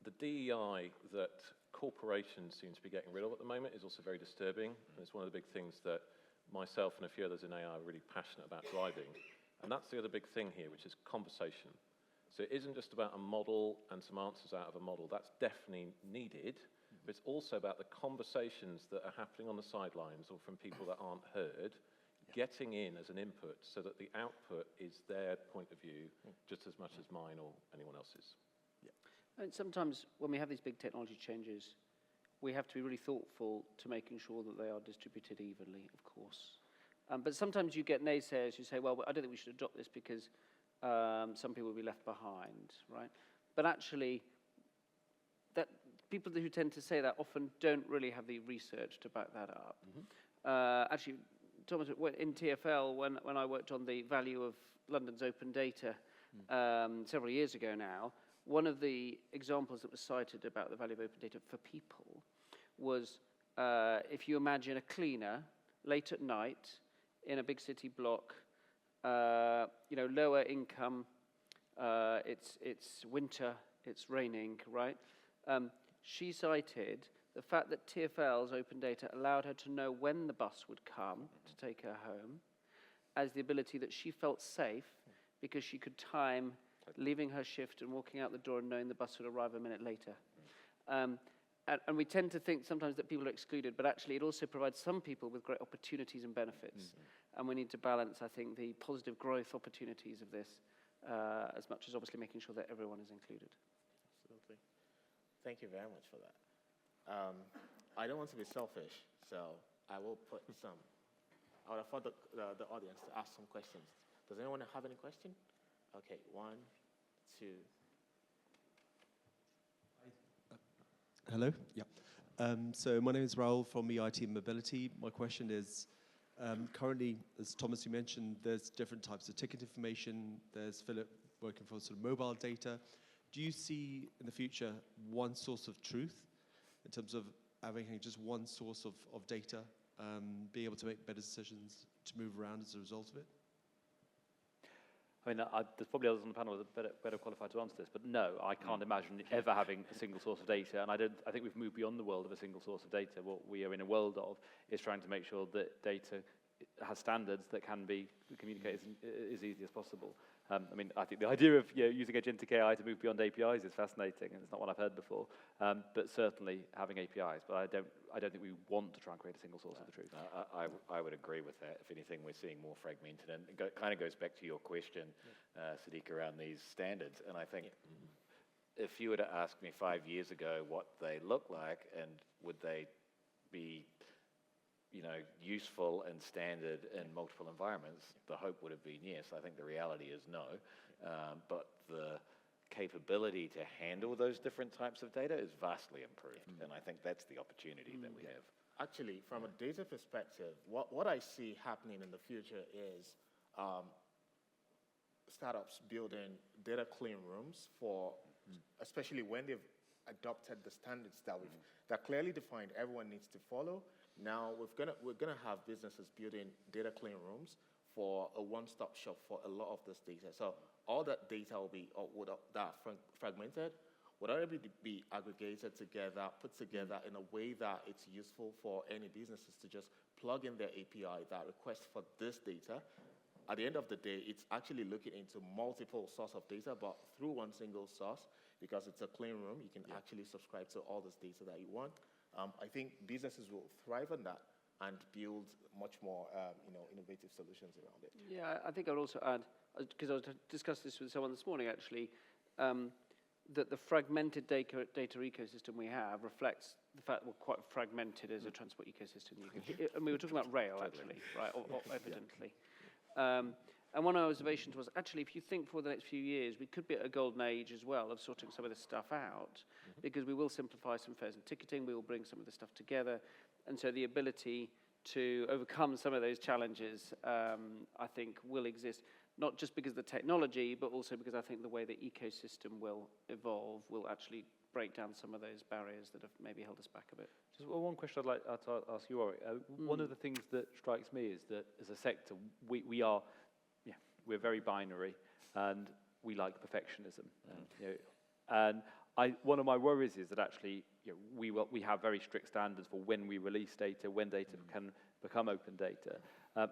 The DEI that corporations seem to be getting rid of at the moment is also very disturbing. And it's one of the big things that myself and a few others in AI are really passionate about driving. And that's the other big thing here, which is conversation. So it isn't just about a model and some answers out of a model. That's definitely needed. But it's also about the conversations that are happening on the sidelines or from people that aren't heard, getting in as an input so that the output is their point of view just as much as mine or anyone else's. And sometimes when we have these big technology changes, we have to be really thoughtful to making sure that they are distributed evenly, of course. But sometimes you get naysayers who say, well, I don't think we should adopt this because some people will be left behind, right? But actually, that people who tend to say that often don't really have the research to back that up. Actually, Thomas, in TfL, when I worked on the value of London's open data several years ago now, one of the examples that was cited about the value of open data for people was if you imagine a cleaner late at night in a big city block, lower income, it's winter, it's raining, right? She cited the fact that TfL's open data allowed her to know when the bus would come to take her home, as the ability that she felt safe because she could time leaving her shift and walking out the door and knowing the bus would arrive a minute later. And we tend to think sometimes that people are excluded, but actually it also provides some people with great opportunities and benefits. And we need to balance, I think, the positive growth opportunities of this as much as obviously making sure that everyone is included. Absolutely. Thank you very much for that. I don't want to be selfish, so I will put some. I would have thought the audience to ask some questions. Does anyone have any question? Okay, 1, 2. Hello. Yeah. So my name is Raoul from EIT and Mobility. My question is, currently, as Thomas, you mentioned, there's different types of ticket information. There's Philip working for sort of mobile data. Do you see in the future one source of truth in terms of having just one source of data, being able to make better decisions to move around as a result of it? I mean, there's probably others on the panel that are better qualified to answer this, but no, I can't imagine ever having a single source of data, and I think we've moved beyond the world of a single source of data. What we are in a world of is trying to make sure that data has standards that can be communicated as easy as possible. I mean, I think the idea of using agentic AI to move beyond APIs is fascinating, and it's not one I've heard before. But certainly having APIs. But I don't think we want to try and create a single source of the truth. I would agree with that. If anything, we're seeing more fragmented, and it kind of goes back to your question, Sadeeq, around these standards. And I think if you were to ask me 5 years ago what they look like and would they be useful and standard in multiple environments, the hope would have been yes. I think the reality is no. But the capability to handle those different types of data is vastly improved. And I think that's the opportunity that we have. Actually, from a data perspective, what I see happening in the future is startups building data clean rooms for, especially when they've adopted the standards that that clearly defined everyone needs to follow. Now we're gonna have businesses building data clean rooms for a one-stop shop for a lot of this data. So all that data will be fragmented, would already be aggregated together, put together in a way that it's useful for any businesses to just plug in their API that requests for this data. At the end of the day, it's actually looking into multiple sources of data, but through one single source, because it's a clean room, you can actually subscribe to all this data that you want. I think businesses will thrive on that and build much more, innovative solutions around it. Yeah, I think I would also add, because I was discussing this with someone this morning actually, that the fragmented data ecosystem we have reflects the fact that we're quite fragmented as a transport ecosystem. And we were talking about rail actually, right? Evidently. And one of our observations was, actually, if you think for the next few years, we could be at a golden age as well of sorting some of this stuff out, because we will simplify some fares and ticketing, we will bring some of this stuff together, and so the ability to overcome some of those challenges, I think, will exist, not just because of the technology, but also because I think the way the ecosystem will evolve will actually break down some of those barriers that have maybe held us back a bit. Just one question I'd like to ask you, Warwick. One of the things that strikes me is that as a sector, we're very binary, and we like perfectionism. And one of my worries is that actually we have very strict standards for when we release data, when data can become open data.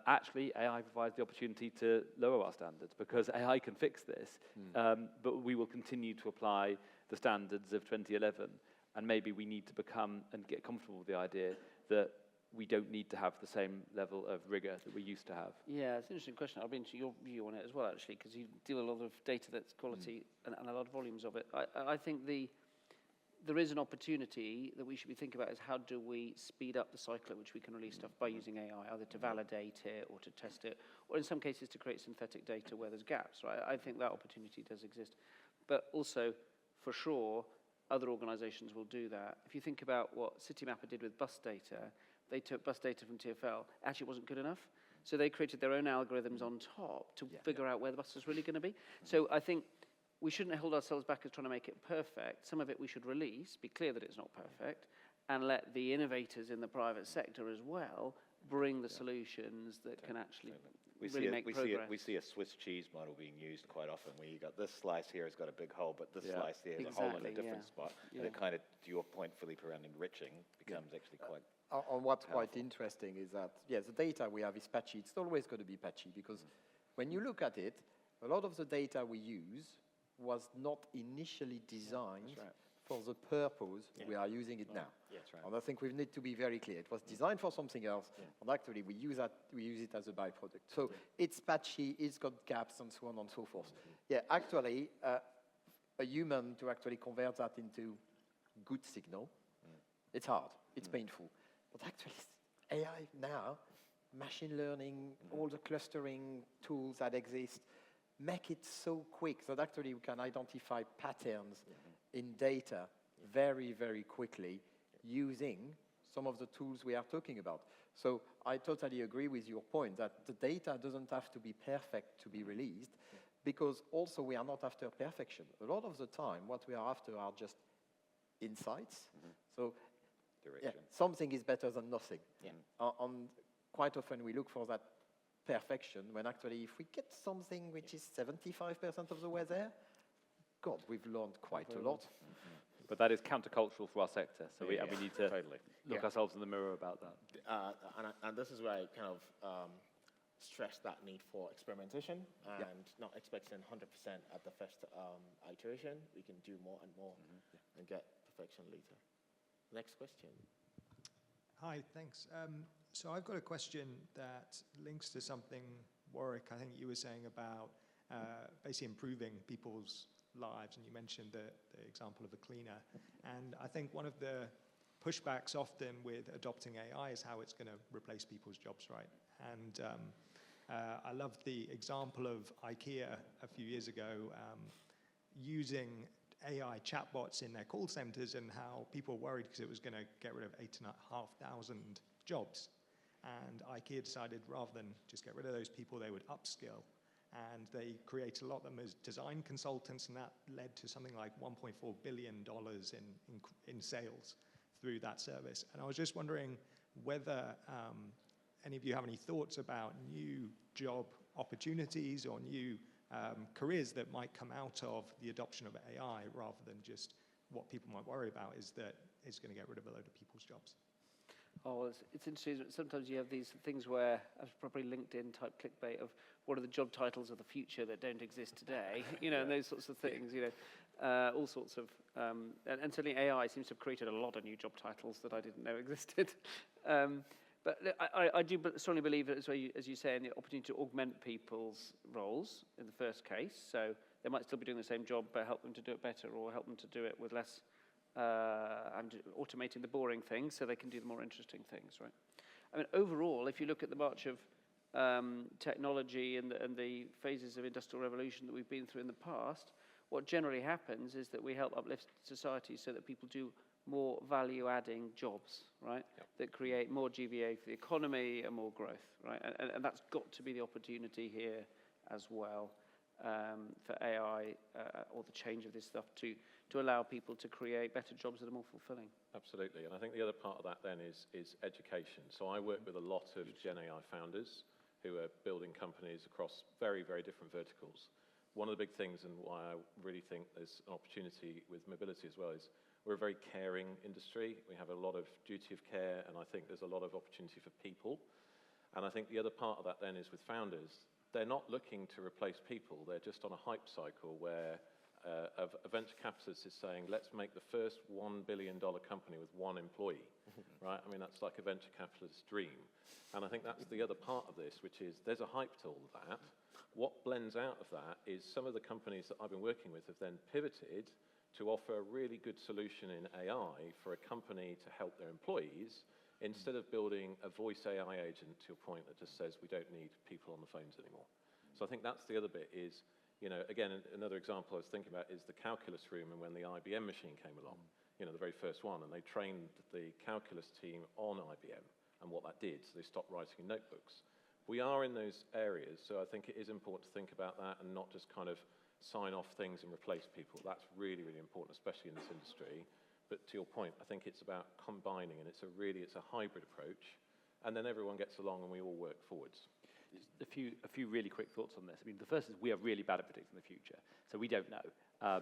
Actually, AI provides the opportunity to lower our standards because AI can fix this, but we will continue to apply the standards of 2011, and maybe we need to become and get comfortable with the idea that we don't need to have the same level of rigor that we used to have. Yeah, it's an interesting question. I'll be into your view on it as well, actually, because you deal with a lot of data that's quality and a lot of volumes of it. I think there is an opportunity that we should be thinking about is how do we speed up the cycle at which we can release stuff by using AI, either to validate it or to test it, or in some cases to create synthetic data where there's gaps, right? I think that opportunity does exist. But also, for sure, other organizations will do that. If you think about what Citymapper did with bus data, they took bus data from TfL, actually wasn't good enough. So they created their own algorithms on top to figure out where the bus was really going to be. So I think we shouldn't hold ourselves back as trying to make it perfect. Some of it we should release, be clear that it's not perfect, and let the innovators in the private sector as well bring the solutions that can actually really make progress. We see a Swiss cheese model being used quite often, where you got this slice here has got a big hole, but this slice there has a hole in a different spot. And it kind of, to your point, Philippe, around enriching, becomes actually quite what's powerful. quite interesting is that, the data we have is patchy. It's always going to be patchy because when you look at it, a lot of the data we use was not initially designed for the purpose we are using it now. That's right. And I think we need to be very clear. It was designed for something else, and actually we use it as a byproduct. So it's patchy, it's got gaps, and so on and so forth. Actually, a human to actually convert that into good signal, it's hard, it's painful. But actually, AI now, machine learning, all the clustering tools that exist, make it so quick that actually we can identify patterns in data very, very quickly using some of the tools we are talking about. So I totally agree with your point that the data doesn't have to be perfect to be released, because also we are not after perfection. A lot of the time, what we are after are just insights. So something is better than nothing. And quite often we look for that perfection, when actually if we get something which is 75% of the way there, God, we've learned quite a lot. But that is countercultural for our sector, so we need to look ourselves in the mirror about that. And this is where I kind of stress that need for experimentation and not expecting 100% at the first iteration. We can do more and more and get perfection later. Next question. Hi, thanks. So I've got a question that links to something, Warwick, I think you were saying about basically improving people's lives, and you mentioned the example of a cleaner. And I think one of the pushbacks often with adopting AI is how it's going to replace people's jobs, right? And I love the example of IKEA a few years ago using AI chatbots in their call centers and how people were worried because it was going to get rid of 8,500 jobs. And IKEA decided rather than just get rid of those people, they would upskill. And they created a lot of them as design consultants, and that led to something like $1.4 billion in sales through that service. And I was just wondering whether any of you have any thoughts about new job opportunities or new careers that might come out of the adoption of AI, rather than just what people might worry about is that it's going to get rid of a load of people's jobs. Oh, it's interesting. Sometimes you have these things where, as probably LinkedIn type clickbait of what are the job titles of the future that don't exist today, and those sorts of things, all sorts of, and certainly AI seems to have created a lot of new job titles that I didn't know existed. But I do strongly believe that, as you say, in the opportunity to augment people's roles in the first case. So they might still be doing the same job, but help them to do it better, or help them to do it with less. I'm automating the boring things so they can do the more interesting things, right? I mean, overall, if you look at the march of technology and the phases of industrial revolution that we've been through in the past, what generally happens is that we help uplift society so that people do more value-adding jobs, right? Yep. That create more GVA for the economy and more growth, right? And that's got to be the opportunity here as well for AI or the change of this stuff to allow people to create better jobs that are more fulfilling. Absolutely, and I think the other part of that then is education. So I work with a lot of Gen AI founders who are building companies across very, very different verticals. One of the big things, and why I really think there's an opportunity with mobility as well, is we're a very caring industry. We have a lot of duty of care, and I think there's a lot of opportunity for people. And I think the other part of that then is with founders, they're not looking to replace people. They're just on a hype cycle where a venture capitalist is saying, let's make the first $1 billion company with one employee, right? I mean, that's like a venture capitalist's dream. And I think that's the other part of this, which is there's a hype to all of that. What blends out of that is some of the companies that I've been working with have then pivoted to offer a really good solution in AI for a company to help their employees, instead of building a voice AI agent to a point that just says we don't need people on the phones anymore. So I think that's the other bit is, again, another example I was thinking about is the calculus room, and when the IBM machine came along, the very first one, and they trained the calculus team on IBM and what that did, so they stopped writing in notebooks. We are in those areas, so I think it is important to think about that and not just kind of sign off things and replace people. That's really, really important, especially in this industry. But to your point, I think it's about combining, and it's a hybrid approach, and then everyone gets along and we all work forwards. A few really quick thoughts on this. I mean, the first is we are really bad at predicting the future, so we don't know.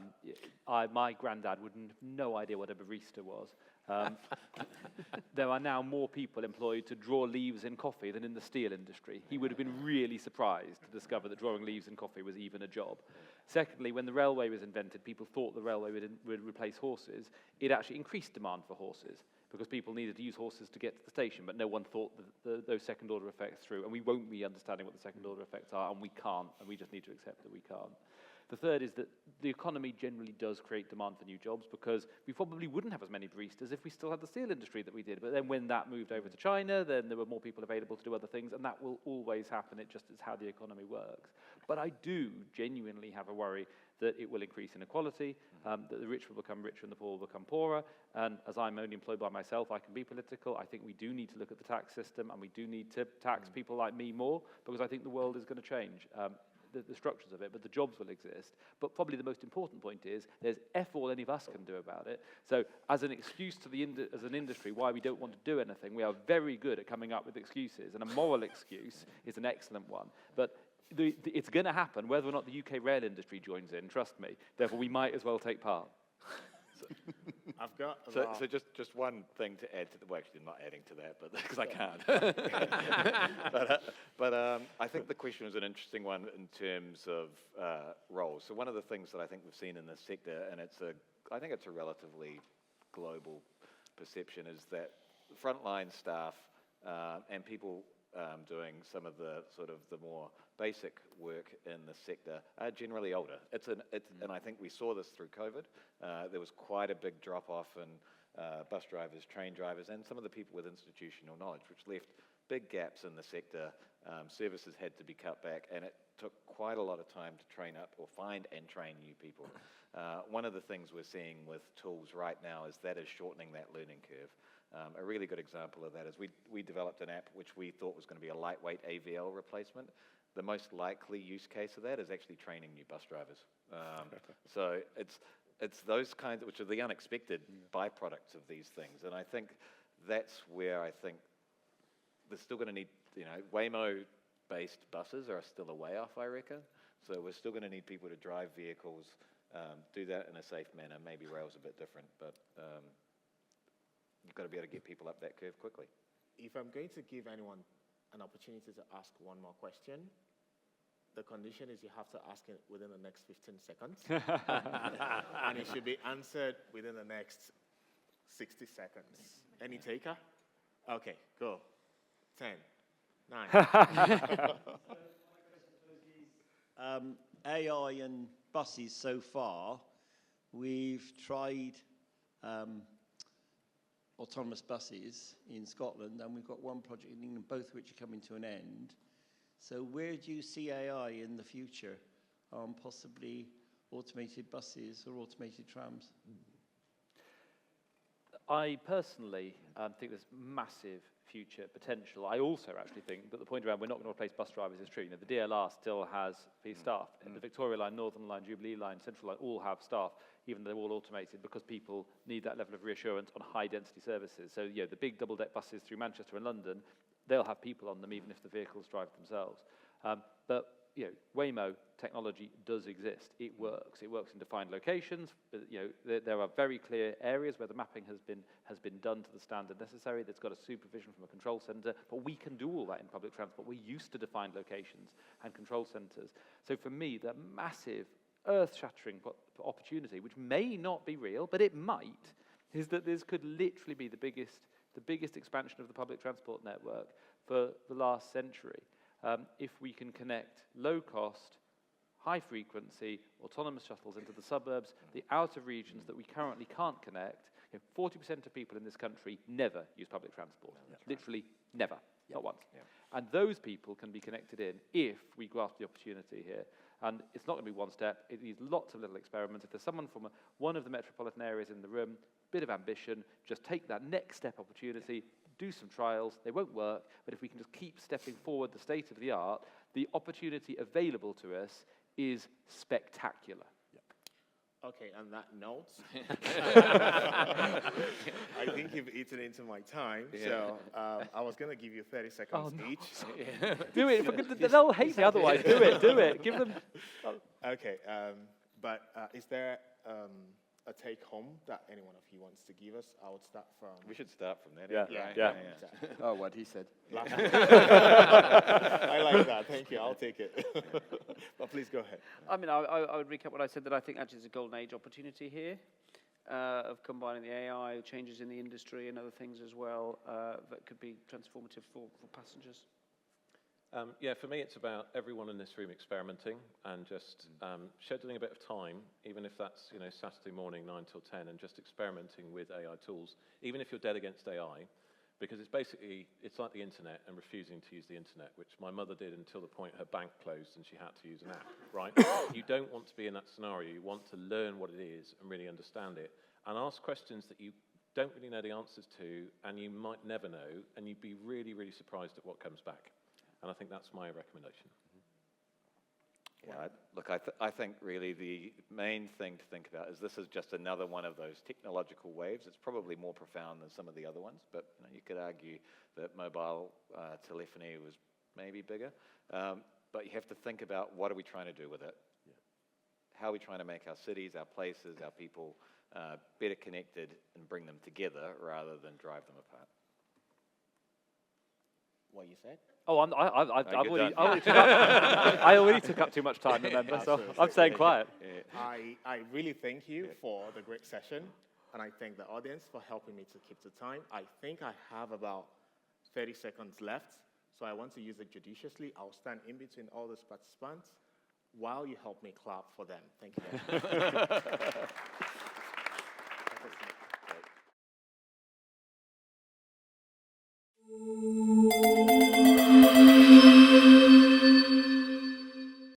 My granddad would have no idea what a barista was. There are now more people employed to draw leaves in coffee than in the steel industry. He would have been really surprised to discover that drawing leaves in coffee was even a job. Secondly, when the railway was invented, people thought the railway would replace horses. It actually increased demand for horses because people needed to use horses to get to the station, but no one thought those second-order effects through, and we won't be understanding what the second-order effects are, and we can't, and we just need to accept that we can't. The third is that the economy generally does create demand for new jobs, because we probably wouldn't have as many baristas if we still had the steel industry that we did. But then when that moved over to China, then there were more people available to do other things, and that will always happen. It just is how the economy works. But I do genuinely have a worry that it will increase inequality, that the rich will become richer and the poor will become poorer. And as I'm only employed by myself, I can be political. I think we do need to look at the tax system, and we do need to tax people like me more, because I think the world is going to change. The structures of it, but the jobs will exist. But probably the most important point is there's F all any of us can do about it. So as an excuse to as an industry why we don't want to do anything, we are very good at coming up with excuses, and a moral excuse is an excellent one. But it's going to happen whether or not the UK rail industry joins in, trust me. Therefore, we might as well take part. I've got a So, lot. so just one thing to add to the, well, actually I'm not adding to that, but because I can't. but I think the question was an interesting one in terms of roles. So one of the things that I think we've seen in this sector, and I think it's a relatively global perception, is that frontline staff and people doing some of the sort of the more basic work in the sector are generally older. And I think we saw this through COVID. There was quite a big drop-off in bus drivers, train drivers, and some of the people with institutional knowledge, which left big gaps in the sector. Services had to be cut back, and it took quite a lot of time to train up or find and train new people. One of the things we're seeing with tools right now is that is shortening that learning curve. A really good example of that is we developed an app which we thought was going to be a lightweight AVL replacement. The most likely use case of that is actually training new bus drivers. So it's those kinds, which are the unexpected byproducts of these things. And I think that's where I think they're still going to need, Waymo-based buses are still a way off, I reckon. So we're still going to need people to drive vehicles, do that in a safe manner. Maybe rail's a bit different, but you've got to be able to get people up that curve quickly. If I'm going to give anyone an opportunity to ask one more question, the condition is you have to ask it within the next 15 seconds. And it should be answered within the next 60 seconds. Any taker? Okay, go. 10, 9. AI and buses so far, we've tried autonomous buses in Scotland, and we've got one project in England, both of which are coming to an end. So where do you see AI in the future on possibly automated buses or automated trams? I personally think there's massive future potential. I also actually think that the point around we're not going to replace bus drivers is true. The DLR still has the staff. The Victoria Line, Northern Line, Jubilee Line, Central Line all have staff, even though they're all automated, because people need that level of reassurance on high-density services. So, the big double-deck buses through Manchester and London, they'll have people on them, even if the vehicles drive themselves. But Waymo technology does exist. It works. It works in defined locations. But, there are very clear areas where the mapping has been done to the standard necessary. That's got a supervision from a control center. But we can do all that in public transport. We're used to defined locations and control centers. So for me, the massive, earth-shattering opportunity, which may not be real, but it might, is that this could literally be the biggest expansion of the public transport network for the last century. If we can connect low-cost, high-frequency, autonomous shuttles into the suburbs, the outer regions that we currently can't connect. 40% of people in this country never use public transport. Literally never, not once. And those people can be connected in if we grasp the opportunity here. And it's not going to be one step. It needs lots of little experiments. If there's someone from one of the metropolitan areas in the room, bit of ambition, just take that next step opportunity, do some trials. They won't work, but if we can just keep stepping forward the state of the art, the opportunity available to us is spectacular. Okay, on that note, I think you've eaten into my time, so I was going to give you 30 seconds each. Do it. They'll hate me otherwise. Do it. Give them... Okay, but is there a take-home that any one of you wants to give us? I would start from... We should start from that. Yeah. Oh, what he said. I like that. Thank you. I'll take it. But please go ahead. I mean, I would recap what I said, that I think actually there's a golden age opportunity here of combining the AI, changes in the industry and other things as well that could be transformative for passengers. For me, it's about everyone in this room experimenting and just scheduling a bit of time, even if that's Saturday morning 9 till 10, and just experimenting with AI tools, even if you're dead against AI, because it's like the internet and refusing to use the internet, which my mother did until the point her bank closed and she had to use an app, right? You don't want to be in that scenario. You want to learn what it is and really understand it, and ask questions that you don't really know the answers to, and you might never know, and you'd be really, really surprised at what comes back. And I think that's my recommendation. Yeah, look, I think really the main thing to think about is this is just another one of those technological waves. It's probably more profound than some of the other ones, but you could argue that mobile telephony was maybe bigger. But you have to think about, what are we trying to do with it? how are we trying to make our cities, our places, our people better connected and bring them together rather than drive them apart. What you said? Oh, I you're already took up too much time, remember, so I'm staying quiet. I really thank you for the great session, and I thank the audience for helping me to keep the time. I think I have about 30 seconds left, so I want to use it judiciously. I'll stand in between all those participants while you help me clap for them. Thank you very much.